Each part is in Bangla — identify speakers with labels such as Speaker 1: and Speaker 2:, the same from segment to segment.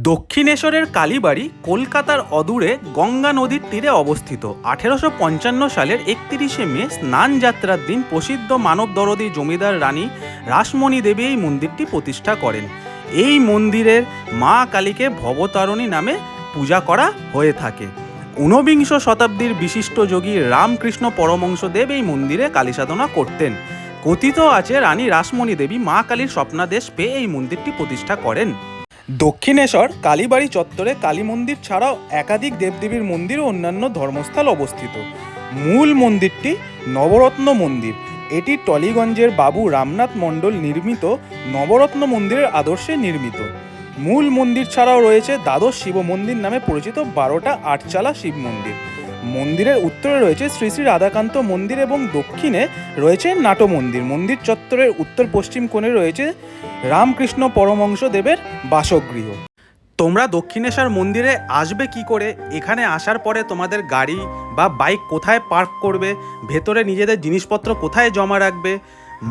Speaker 1: দক্ষিণেশ্বরের কালীবাড়ি কলকাতার অদূরে গঙ্গা নদীর তীরে অবস্থিত। 1855 সালের 31শে মে স্নান যাত্রার দিন প্রসিদ্ধ মানবদরদী জমিদার রানী রাসমণি দেবী এই মন্দিরটি প্রতিষ্ঠা করেন। এই মন্দিরের মা কালীকে ভবতারিণী নামে পূজা করা হয়ে থাকে। ঊনবিংশ শতাব্দীর বিশিষ্ট যোগী রামকৃষ্ণ পরমহংসদেব এই মন্দিরে কালী সাধনা করতেন। কথিত আছে রানী রাসমণি দেবী মা কালীর স্বপ্নাদেশ পেয়ে এই মন্দিরটি প্রতিষ্ঠা করেন। দক্ষিণেশ্বর কালীবাড়ি চত্বরে কালী মন্দির ছাড়াও একাধিক দেবদেবীর মন্দির ও অন্যান্য ধর্মস্থল অবস্থিত। মূল মন্দিরটি নবরত্ন মন্দির। এটি টলিগঞ্জের বাবু রামনাথ মণ্ডল নির্মিত নবরত্ন মন্দিরের আদর্শে নির্মিত। মূল মন্দির ছাড়াও রয়েছে দ্বাদশ শিব মন্দির নামে পরিচিত 12টা আটচালা শিব মন্দির। মন্দিরের উত্তরে রয়েছে শ্রী শ্রী রাধাকান্ত মন্দির এবং দক্ষিণে রয়েছে নাট মন্দির। মন্দির চত্বরের উত্তর পশ্চিম কোণে রয়েছে রামকৃষ্ণ পরমহংসদেবের বাসগৃহ। তোমরা দক্ষিণেশ্বর মন্দিরে আসবে কি করে? এখানে আসার পরে তোমাদের গাড়ি বা বাইক কোথায় পার্ক করবে, ভেতরে নিজেদের জিনিসপত্র কোথায় জমা রাখবে,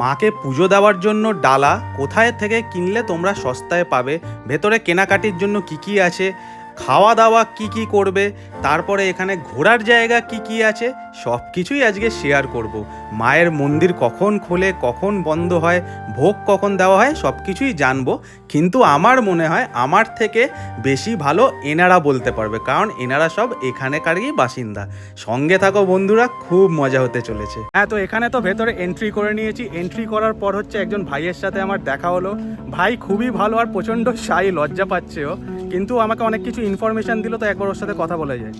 Speaker 1: মাকে পুজো দেওয়ার জন্য ডালা কোথায় থেকে কিনলে তোমরা সস্তায় পাবে, ভেতরে কেনাকাটির জন্য কি কি আছে, খাওয়া দাওয়া কি কি করবে, তারপরে এখানে ঘোরার জায়গা কি কি আছে, সব কিছুই আজকে শেয়ার করব। মায়ের মন্দির কখন খোলে, কখন বন্ধ হয়, ভোগ কখন দেওয়া হয়, সব কিছুই জানবো। কিন্তু আমার মনে হয় আমার থেকে বেশি ভালো এনারা বলতে পারবে, কারণ এনারা সব এখানেকারই বাসিন্দা। সঙ্গে থাকো বন্ধুরা, খুব মজা হতে চলেছে। হ্যাঁ, তো এখানে তো ভেতরে এন্ট্রি করে নিয়েছি। এন্ট্রি করার পর হচ্ছে একজন ভাইয়ের সাথে আমার দেখা হলো। ভাই খুবই ভালো আর প্রচণ্ড শাই, লজ্জা পাচ্ছেও, কিন্তু আমাকে অনেক কিছু ইনফরমেশন দিল, তো একবার ওর সাথে কথা বলা যায়।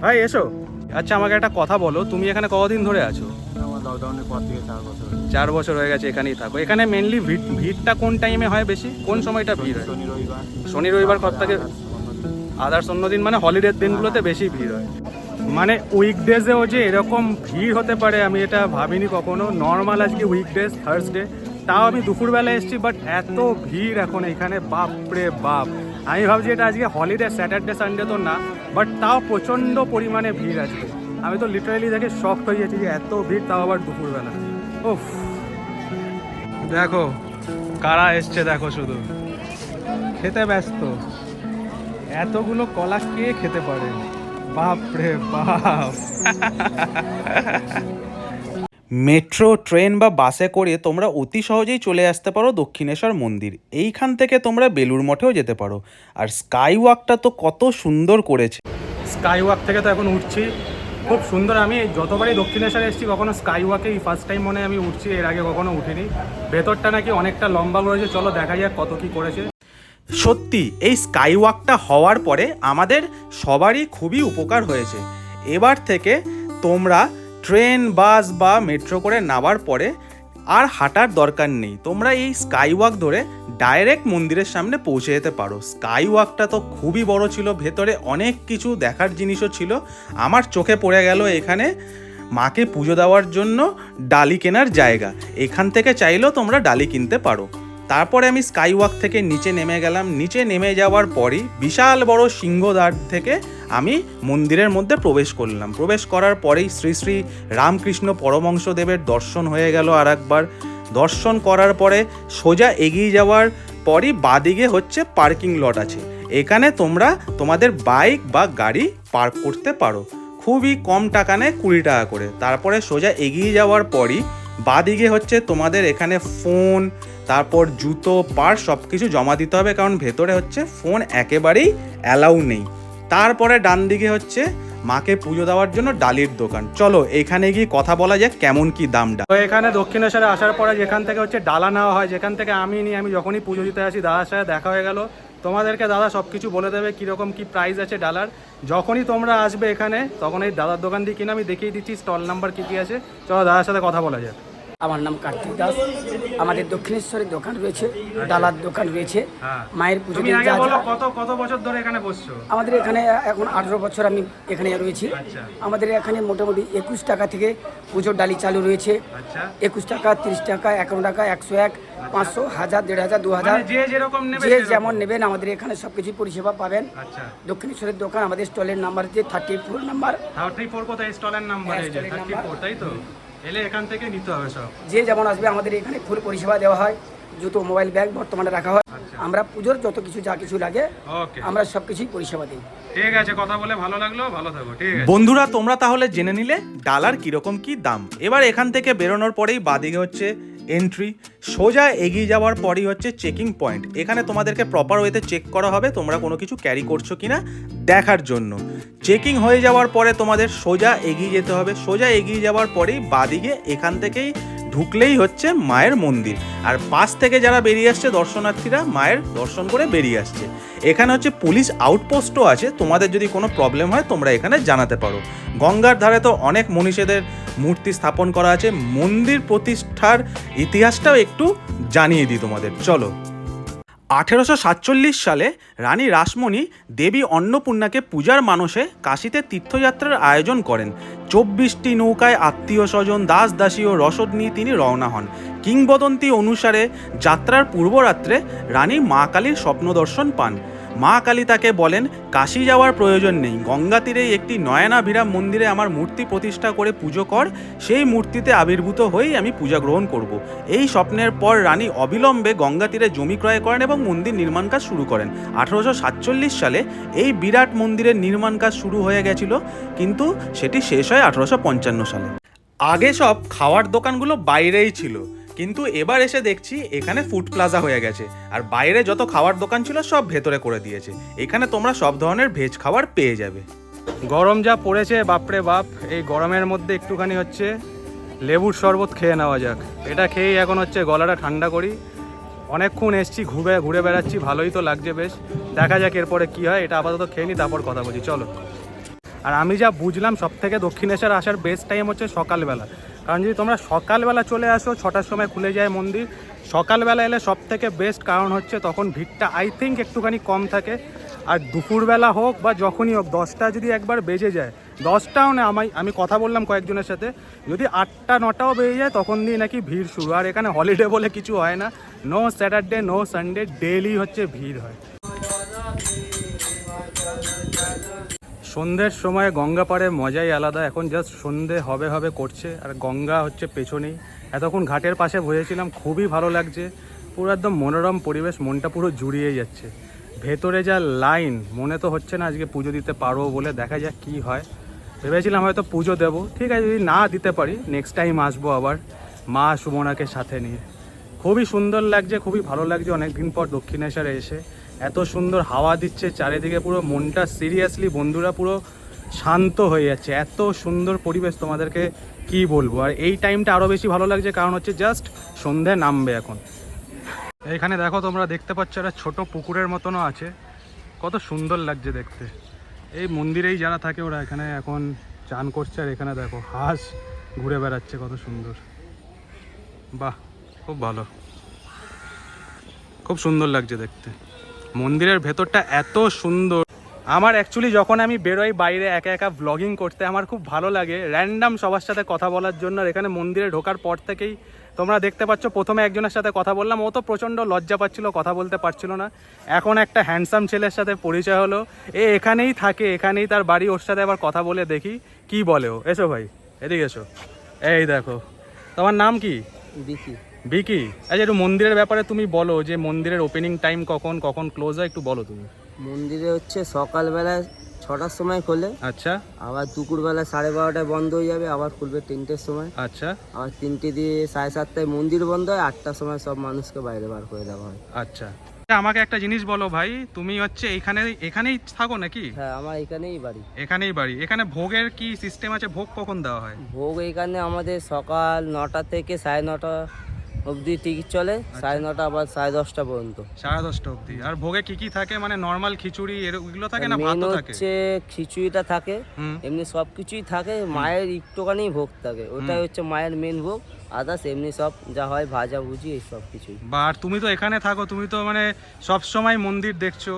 Speaker 1: ভাই এসো। আচ্ছা, আমাকে একটা কথা বলো, তুমি এখানে কতদিন ধরে আছো?
Speaker 2: আমার লকডাউনের পর থেকে 4 বছর।
Speaker 1: 4 বছর হয়ে গেছে এখানেই থাকো। এখানে মেনলি ভিড়টা কোন টাইমে হয় বেশি? কোন সময়টা ভিড় হয়? শনি রবিবার কত থেকে? আদার্স অন্য দিন মানে হলিডের দিনগুলোতে বেশি ভিড় হয়। মানে উইকডেজেও যে এরকম ভিড় হতে পারে আমি এটা ভাবিনি কখনো। নর্মাল আজকে উইকডেজ থার্সডে, তাও আমি দুপুরবেলা এসেছি, বাট এত ভিড় এখন এখানে, বাপরে বাপ। আমি ভাবছি এটা আজকে হলিডে, স্যাটারডে সানডে তো না, বাট তাও প্রচণ্ড পরিমাণে ভিড় আজকে। আমি তো লিটারালি দেখে শক হয়ে যাচ্ছি যে এত ভিড়, তাও আবার দুপুরবেলা। ওফ, দেখো কারা এসছে, দেখো শুধু খেতে ব্যস্ত। এতগুলো কলা কে খেতে পারে? বাপরে বাপ। মেট্রো, ট্রেন বা বাসে করে তোমরা অতি সহজেই চলে আসতে পারো দক্ষিণেশ্বর মন্দির। এইখান থেকে তোমরা বেলুড় মঠেও যেতে পারো। আর স্কাই ওয়াকটা তো কত সুন্দর করেছে। স্কাই ওয়াক থেকে তো এখন উঠছি, খুব সুন্দর। আমি যতবারই দক্ষিণেশ্বরে এসেছি কখনো স্কাই ওয়াকেই ফার্স্ট টাইম মনে আমি উঠছি, এর আগে কখনো উঠিনি। ভেতরটা নাকি অনেকটা লম্বা রয়েছে, চলো দেখা যাক কত কি করেছে। সত্যি এই স্কাই ওয়াকটা হওয়ার পরে আমাদের সবারই খুবই উপকার হয়েছে। এবার থেকে তোমরা ট্রেন, বাস বা মেট্রো করে নামার পরে আর হাঁটার দরকার নেই। তোমরা এই স্কাই ওয়াক ধরে ডাইরেক্ট মন্দিরের সামনে পৌঁছে যেতে পারো। স্কাই ওয়াকটা তো খুবই বড় ছিল, ভেতরে অনেক কিছু দেখার জিনিসও ছিল। আমার চোখে পড়ে গেল এখানে মাকে পুজো দেওয়ার জন্য ডালি কেনার জায়গা। এখান থেকে চাইলেও তোমরা ডালি কিনতে পারো। তারপরে আমি স্কাই ওয়াক থেকে নিচে নেমে গেলাম। নিচে নেমে যাওয়ার পরই বিশাল বড় সিংহদ্বার থেকে আমি মন্দিরের মধ্যে প্রবেশ করলাম। প্রবেশ করার পরেই শ্রী শ্রী রামকৃষ্ণ পরমহংসদেবের দর্শন হয়ে গেল আর একবার। দর্শন করার পরে সোজা এগিয়ে যাওয়ার পরই বাদিকে হচ্ছে পার্কিং লট আছে। এখানে তোমরা তোমাদের বাইক বা গাড়ি পার্ক করতে পারো। খুবই কম টাকা নেয়, 20 টাকা করে। তারপরে সোজা এগিয়ে যাওয়ার পরই বাদিকে হচ্ছে তোমাদের এখানে ফোন, তারপর জুতো, পার্স সব কিছু জমা দিতে হবে, কারণ ভেতরে হচ্ছে ফোন একেবারেই অ্যালাউ নেই। তারপরে ডান দিকে হচ্ছে মাকে পুজো দেওয়ার জন্য ডালির দোকান। চলো এখানে গিয়ে কথা বলা যাক কেমন কি দামটা। তো এখানে দক্ষিণেশ্বরে আসার পরে যেখান থেকে হচ্ছে ডালা নেওয়া হয়, যেখান থেকে আমি যখনই পুজো দিতে আসি দাদার সাথে দেখা হয়ে গেল। তোমাদেরকে দাদা সব কিছু বলে দেবে কীরকম কি প্রাইস আছে ডালার। যখনই তোমরা আসবে এখানে তখন এই দাদার দোকান দিয়ে কিনে আমি দেখিয়ে দিচ্ছি স্টল নাম্বার কী কী আছে। চলো দাদার সাথে কথা বলা যাক।
Speaker 3: আমার নাম কার্তিক দাস। আমাদের দক্ষিণেশ্বরের দোকান রয়েছে, ডালার দোকান রয়েছে। মায়ের পুজো
Speaker 1: কত বছর ধরে এখানে বসছো?
Speaker 3: আমাদের এখানে এখন 18 বছর আমি এখানে রয়েছি। আমাদের এখানে মোটামুটি 21 টাকা থেকে পুজোর ডালি চালু রয়েছে। 21 টাকা, 30 টাকা, 51 টাকা, 101, 500, 1000, 1500, 2000, যে যেমন নেবেন আমাদের এখানে সবকিছু পরিষেবা পাবেন। দক্ষিণেশ্বরের দোকান, আমাদের স্টলের নাম্বার হচ্ছে 34 নাম্বার।
Speaker 1: 34 কোথায়? স্টলের নাম্বার 34, তাই তো? এলে এখান থেকে নিতে হবে সব।
Speaker 3: যে যেমন আসবে আমাদের এখানে ফুল পরিষেবা দেওয়া হয়। জুতো মোবাইল ব্যাগ বর্তমানে রাখা হয়। আমরা পুজোর যত কিছু যা কিছু লাগে
Speaker 2: ওকে,
Speaker 3: আমরা সব কিছুই পরিষেবা দিই।
Speaker 2: ঠিক আছে, কথা বলে ভালো লাগলো, ভালো থাকো, ঠিক আছে।
Speaker 1: বন্ধুরা তোমরা তাহলে জেনে নিলে ডালার কিরকম কি দাম। এবার এখান থেকে বেরোনোর পরেই বাদিকে হচ্ছে এন্ট্রি, সোজা এগিয়ে যাওয়ার পরেই হচ্ছে চেকিং পয়েন্ট। এখানে তোমাদেরকে প্রপার ওয়েতে চেক করা হবে তোমরা কোনো কিছু ক্যারি করছো কিনা দেখার জন্য। চেকিং হয়ে যাওয়ার পরে তোমাদের সোজা এগিয়ে যেতে হবে। সোজা এগিয়ে যাওয়ার পরেই বাদিকে এখান থেকেই ঢুকলেই হচ্ছে মায়ের মন্দির, আর পাশ থেকে যারা বেরিয়ে আসছে দর্শনার্থীরা মায়ের দর্শন করে বেরিয়ে আসছে। এখানে হচ্ছে পুলিশ আউটপোস্টও আছে, তোমাদের যদি কোনো প্রবলেম হয় তোমরা এখানে জানাতে পারো। গঙ্গার ধারে তো অনেক মনীষীদের মূর্তি স্থাপন করা আছে, মন্দির প্রতিষ্ঠার ইতিহাসটাও একটু জানিয়ে দিই তোমাদের, চলো। 1847 সালে রানী রাসমণি দেবী অন্নপূর্ণাকে পূজার মানসে কাশীতে তীর্থযাত্রার আয়োজন করেন। 24টি নৌকায় আত্মীয় স্বজন, দাস দাসী ও রসদ নিয়ে তিনি রওনা হন। কিংবদন্তি অনুসারে যাত্রার পূর্বরাত্রে রানী মা কালীর স্বপ্ন দর্শন পান। মা কালী তাকে বলেন, কাশী যাওয়ার প্রয়োজন নেই, গঙ্গা তীরে একটি নয়নাভিরাম মন্দিরে আমার মূর্তি প্রতিষ্ঠা করে পুজো কর, সেই মূর্তিতে আবির্ভূত হয়েই আমি পূজা গ্রহণ করব। এই স্বপ্নের পর রানী অবিলম্বে গঙ্গা তীরে জমি ক্রয় করেন এবং মন্দির নির্মাণ কাজ শুরু করেন। 1847 সালে এই বিরাট মন্দিরের নির্মাণ কাজ শুরু হয়ে গেছিল, কিন্তু সেটি শেষ হয় 1855 সালে। আগে সব খাওয়ার দোকানগুলো বাইরেই ছিল, কিন্তু এবার এসে দেখছি এখানে ফুড প্লাজা হয়ে গেছে, আর বাইরে যত খাওয়ার দোকান ছিল সব ভেতরে করে দিয়েছে। এখানে তোমরা সব ধরনের ভেজ খাবার পেয়ে যাবে।
Speaker 2: গরম যা পড়েছে বাপরে বাপ, এই গরমের মধ্যে একটুখানি হচ্ছে লেবুর শরবত খেয়ে নেওয়া যাক। এটা খেয়েই এখন হচ্ছে গলাটা ঠান্ডা করি। অনেকক্ষণ এসছি, ঘুরে বেড়াচ্ছি, ভালোই তো লাগছে বেশ। দেখা যাক এরপরে কি হয়। এটা আপাতত খেয়ে নিই, তারপর কথা বলছি, চলো। আর আমি যা বুঝলাম সব থেকে দক্ষিণেশ্বর আসার বেস্ট টাইম হচ্ছে সকালবেলা, কারণ যদি তোমরা সকালবেলা চলে আসো, 6টার সময় খুলে যায় মন্দির, সকালবেলা এলে সব থেকে বেস্ট, কারণ হচ্ছে তখন ভিড়টা আই থিঙ্ক একটুখানি কম থাকে। আর দুপুরবেলা হোক বা যখনই হোক, 10টা যদি একবার বেজে যায়, 10টাও না, আমি কথা বললাম কয়েকজনের সাথে, যদি 8টা 9টাও বেজে যায় তখন দিয়ে নাকি ভিড় শুরু। আর এখানে হলিডে বলে কিছু হয় না, no Saturday no Sunday, daily হচ্ছে ভিড় হয়। সন্ধ্যের সময় গঙ্গা পাড়ে মজাই আলাদা। এখন জাস্ট সন্ধে হবে করছে, আর গঙ্গা হচ্ছে পেছনেই। এতক্ষণ ঘাটের পাশে বসেছিলাম, খুবই ভালো লাগছে, পুরো একদম মনোরম পরিবেশ, মনটা পুরো জুড়িয়ে যাচ্ছে। ভেতরে যা লাইন, মনে তো হচ্ছে না আজকে পুজো দিতে পারবো বলে, দেখা যাক কি হয়। ভেবেছিলাম হয়তো পুজো দেবো, ঠিক আছে, যদি না দিতে পারি নেক্সট টাইম আসবো আবার মা সুমনাকে সাথে নিয়ে। খুবই সুন্দর লাগছে, খুবই ভালো লাগছে অনেকদিন পর দক্ষিণেশ্বরে এসে। এত সুন্দর হাওয়া দিচ্ছে চারিদিকে, পুরো মনটা সিরিয়াসলি বন্ধুরা পুরো শান্ত হয়ে যাচ্ছে। এত সুন্দর পরিবেশ, তোমাদেরকে কি বলবো। আর এই টাইমটা আরও বেশি ভালো লাগছে, কারণ হচ্ছে জাস্ট সন্ধে নামবে এখন। এইখানে দেখো, তোমরা দেখতে পাচ্ছ একটা ছোট পুকুরের মতনও আছে, কত সুন্দর লাগছে দেখতে। এই মন্দিরেই যারা থাকে ওরা এখানে এখন চান করছে, আর এখানে দেখো হাঁস ঘুরে বেড়াচ্ছে, কত সুন্দর। বাহ, খুব ভালো, খুব সুন্দর লাগছে দেখতে। মন্দিরের ভেতরটা এত সুন্দর। আমার অ্যাকচুয়ালি যখন আমি বেরোই বাইরে একা একা ব্লগিং করতে, আমার খুব ভালো লাগে র্যান্ডাম সবার সাথে কথা বলার জন্য। আর এখানে মন্দিরে ঢোকার পর থেকেই তোমরা দেখতে পাচ্ছ, প্রথমে একজনের সাথে কথা বললাম, ও তো প্রচণ্ড লজ্জা পাচ্ছিল, কথা বলতে পারছিল না। এখন একটা হ্যান্ডসাম ছেলের সাথে পরিচয় হলো, এখানেই থাকে, এখানেই তার বাড়ি, ওর সাথে আবার কথা বলে দেখি কি বলে ও। এসো ভাই, এদিকে এসো। এই দেখো, তোমার নাম কি?
Speaker 3: বিকি।
Speaker 2: বিকি, আচ্ছা একটু মন্দিরের ব্যাপারে তুমি বলো, যে মন্দিরের ওপেনিং টাইম কখন কখন ক্লোজ হয়, একটু বলো তুমি।
Speaker 4: মন্দিরে হচ্ছে সকালবেলা 6টার সময় খোলে,
Speaker 2: আচ্ছা,
Speaker 4: আবার দুপুরবেলা 12:30টায় বন্ধ হয়ে যাবে, আবার খুলবে 3টের সময়,
Speaker 2: আচ্ছা,
Speaker 4: আবার 3টে দিয়ে 7:30টায় মন্দির বন্ধ হয়, 8টার সময় সব মানুষকে বাইরে বার করে দেওয়া হয়।
Speaker 2: আচ্ছা। আমাকে একটা জিনিস বলো ভাই, তুমি হচ্ছে এখানেই থাকো নাকি?
Speaker 4: হ্যাঁ, আমার এখানেই বাড়ি।
Speaker 2: এখানেই বাড়ি। এখানে ভোগের কি সিস্টেম আছে, ভোগ কখন দেওয়া হয়?
Speaker 4: ভোগ এখানে আমাদের সকাল 9টা থেকে 9:30 অবধি টিকিট চলে, 9:30 আবার 10:30 পর্যন্ত।
Speaker 2: 10:30 অবধি। আর ভোগে কি কি থাকে, মানে নর্মাল খিচুড়ি এগুলো থাকে না
Speaker 4: মেন
Speaker 2: ভাতও থাকে?
Speaker 4: হচ্ছে খিচুড়িটা থাকে, এমনি সব কিছুই থাকে, মায়ের একটুখানি ভোগ থাকে, ওটাই হচ্ছে মায়ের মেন ভোগ। আদার্স এমনি সব যা হয় ভাজা ভুজি এই সব কিছুই।
Speaker 2: বা আর তুমি তো এখানে থাকো, তুমি তো মানে সব সময় মন্দির দেখছো,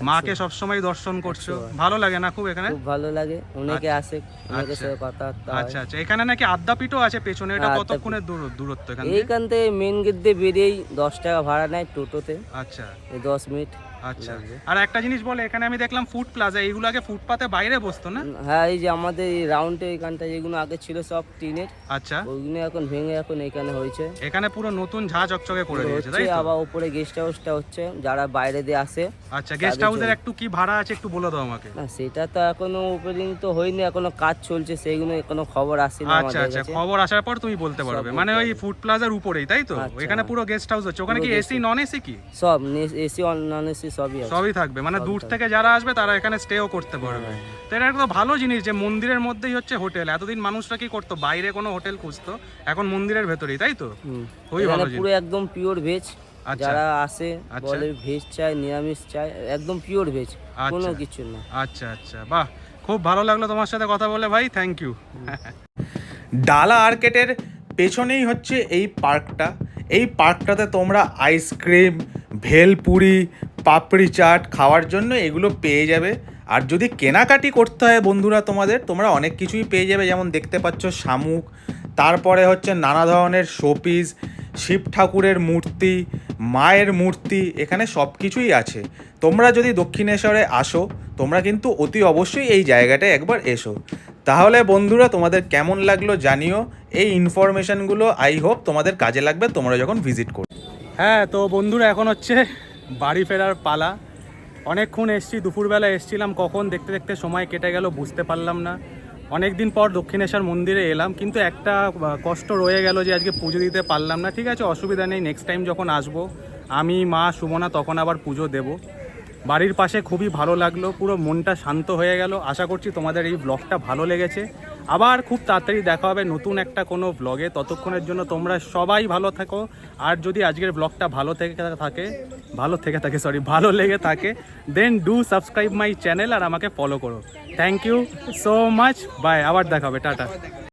Speaker 2: মাকে সব সময় দর্শন করছো, ভালো লাগে না খুব এখানে?
Speaker 4: খুব ভালো লাগে, অনেকে আসে, অনেকের সাথে কথাবার্তা হয়।
Speaker 2: আচ্ছা আচ্ছা। এখানে নাকি আদ্যাপীঠও আছে পেছনে, এটা কতক্ষণের দূরত্ব এখান থেকে?
Speaker 4: এইখান থেকে মেন গেট দিয়ে বেরিয়েই 10 টাকা ভাড়া নেয় টোটোতে,
Speaker 2: আচ্ছা,
Speaker 4: এই 10 মিনিট।
Speaker 2: আচ্ছা,
Speaker 4: লাগবে।
Speaker 2: আর একটা জিনিস বলে, এখানে আমি দেখলাম ফুড প্লাজা, এইগুলো আগে ফুটপাতে বাইরে বসতো না?
Speaker 4: হ্যাঁ, এই যে আমাদের এই রাউন্ডে এখানটা যেগুলো আগে ছিল সব টিনের,
Speaker 2: আচ্ছা,
Speaker 4: ওইগুলো এখন ভেঙে এখন এখানে হয়েছে।
Speaker 2: এখানে পুরো নতুন ঝা চকচকে করে দিয়েছে, তাই তো?
Speaker 4: আবার উপরে গেস্ট হাউসটা হচ্ছে, যারা বাইরে দিয়ে আসে।
Speaker 2: আচ্ছা, গেস্ট হাউসের একটু কি ভাড়া আছে একটু বলে দাও আমাকে।
Speaker 4: না, সেটা তো এখনো ওপেনিং তো হয়নি, এখনো কাজ চলছে, সেইগুলো এখনো খবর আসেনি
Speaker 2: আচ্ছা
Speaker 4: আমাদের
Speaker 2: আচ্ছা,
Speaker 4: কাছে।
Speaker 2: খবর আসার পর তুমি বলতে পারবে।
Speaker 4: সব
Speaker 2: মানে
Speaker 4: বলতে
Speaker 2: ওই ফুড প্লাজার উপরেই, তাই তো?
Speaker 4: আচ্ছা।
Speaker 2: এখানে পুরো গেস্ট হাউস হচ্ছে, ওখানে কি
Speaker 4: পুরো
Speaker 2: এসি নন এসি কি
Speaker 4: সব এসি নন এসি সবই আছে।
Speaker 2: সবই থাকবে? মানে
Speaker 4: সবই
Speaker 2: দূর
Speaker 4: থাকবে।
Speaker 2: থেকে যারা আসবে তারা এখানে স্টেও করতে পারবে। তো এটা একটা ভালো জিনিস যে মন্দিরের মধ্যেই হচ্ছে হোটেল। এতদিন মানুষরা কি করতো, বাইরে কোনো হোটেল খুঁজতো, এখন মন্দিরের ভেতরেই, তাই তো?
Speaker 4: হুম।
Speaker 2: খুবই
Speaker 4: এখানে
Speaker 2: ভালো
Speaker 4: পুরো
Speaker 2: জিনিস।
Speaker 4: একদম পিওর ভেজ।
Speaker 2: আচ্ছা।
Speaker 4: যারা আসে
Speaker 2: আচ্ছা।
Speaker 4: বলে ভেজ চাই, নিরামিষ চাই, একদম পিওর ভেজ, কোনো
Speaker 2: আচ্ছা।
Speaker 4: কিছু না।
Speaker 2: আচ্ছা আচ্ছা, বাহ, খুব ভালো লাগলো তোমার সাথে কথা বলে ভাই, থ্যাংক ইউ।
Speaker 1: ডালা আর্কেটের পেছনেই হচ্ছে এই পার্কটা। এই পার্কটাতে তোমরা আইসক্রিম, ভেলপুরি, পাপড়ি চাট খাওয়ার জন্য এগুলো পেয়ে যাবে। আর যদি কেনাকাটি করতে হয় বন্ধুরা তোমরা অনেক কিছুই পেয়ে যাবে, যেমন দেখতে পাচ্ছ শামুক, তারপরে হচ্ছে নানা ধরনের শোপিস, শিব ঠাকুরের মূর্তি, মায়ের মূর্তি, এখানে সব কিছুই আছে। তোমরা যদি দক্ষিণেশ্বরে আসো তোমরা কিন্তু অতি অবশ্যই এই জায়গাটায় একবার এসো। তাহলে বন্ধুরা তোমাদের কেমন লাগলো জানিও। এই ইনফরমেশনগুলো আই হোপ তোমাদের কাজে লাগবে তোমরা যখন ভিজিট করো।
Speaker 2: হ্যাঁ, তো বন্ধুরা এখন হচ্ছে বাড়ি ফেরার পালা। অনেকক্ষণ এসছি, দুপুরবেলা এসছিলাম, কখন দেখতে দেখতে সময় কেটে গেল বুঝতে পারলাম না। অনেক দিন পর দক্ষিণেশ্বর মন্দিরে এলাম, কিন্তু একটা কষ্ট রয়ে গেল যে আজকে পুজো দিতে পারলাম না। ঠিক আছে, অসুবিধা নেই, নেক্সট টাইম যখন আসবো আমি, মা, সুমনা, তখন আবার পুজো দেব। বাড়ির পাশে খুবই ভালো লাগলো, পুরো মনটা শান্ত হয়ে গেল। আশা করছি তোমাদের এই ব্লগটা ভালো লেগেছে। আবার খুব তাড়াতাড়ি দেখা হবে নতুন একটা কোনো ব্লগে। ততক্ষণের জন্য তোমরা সবাই ভালো থাকো। আর যদি আজকের ব্লগটা ভালো লেগে থাকে then do subscribe my channel আর আমাকে ফলো করো। Thank you so much, bye, আবার দেখা হবে, টাটা।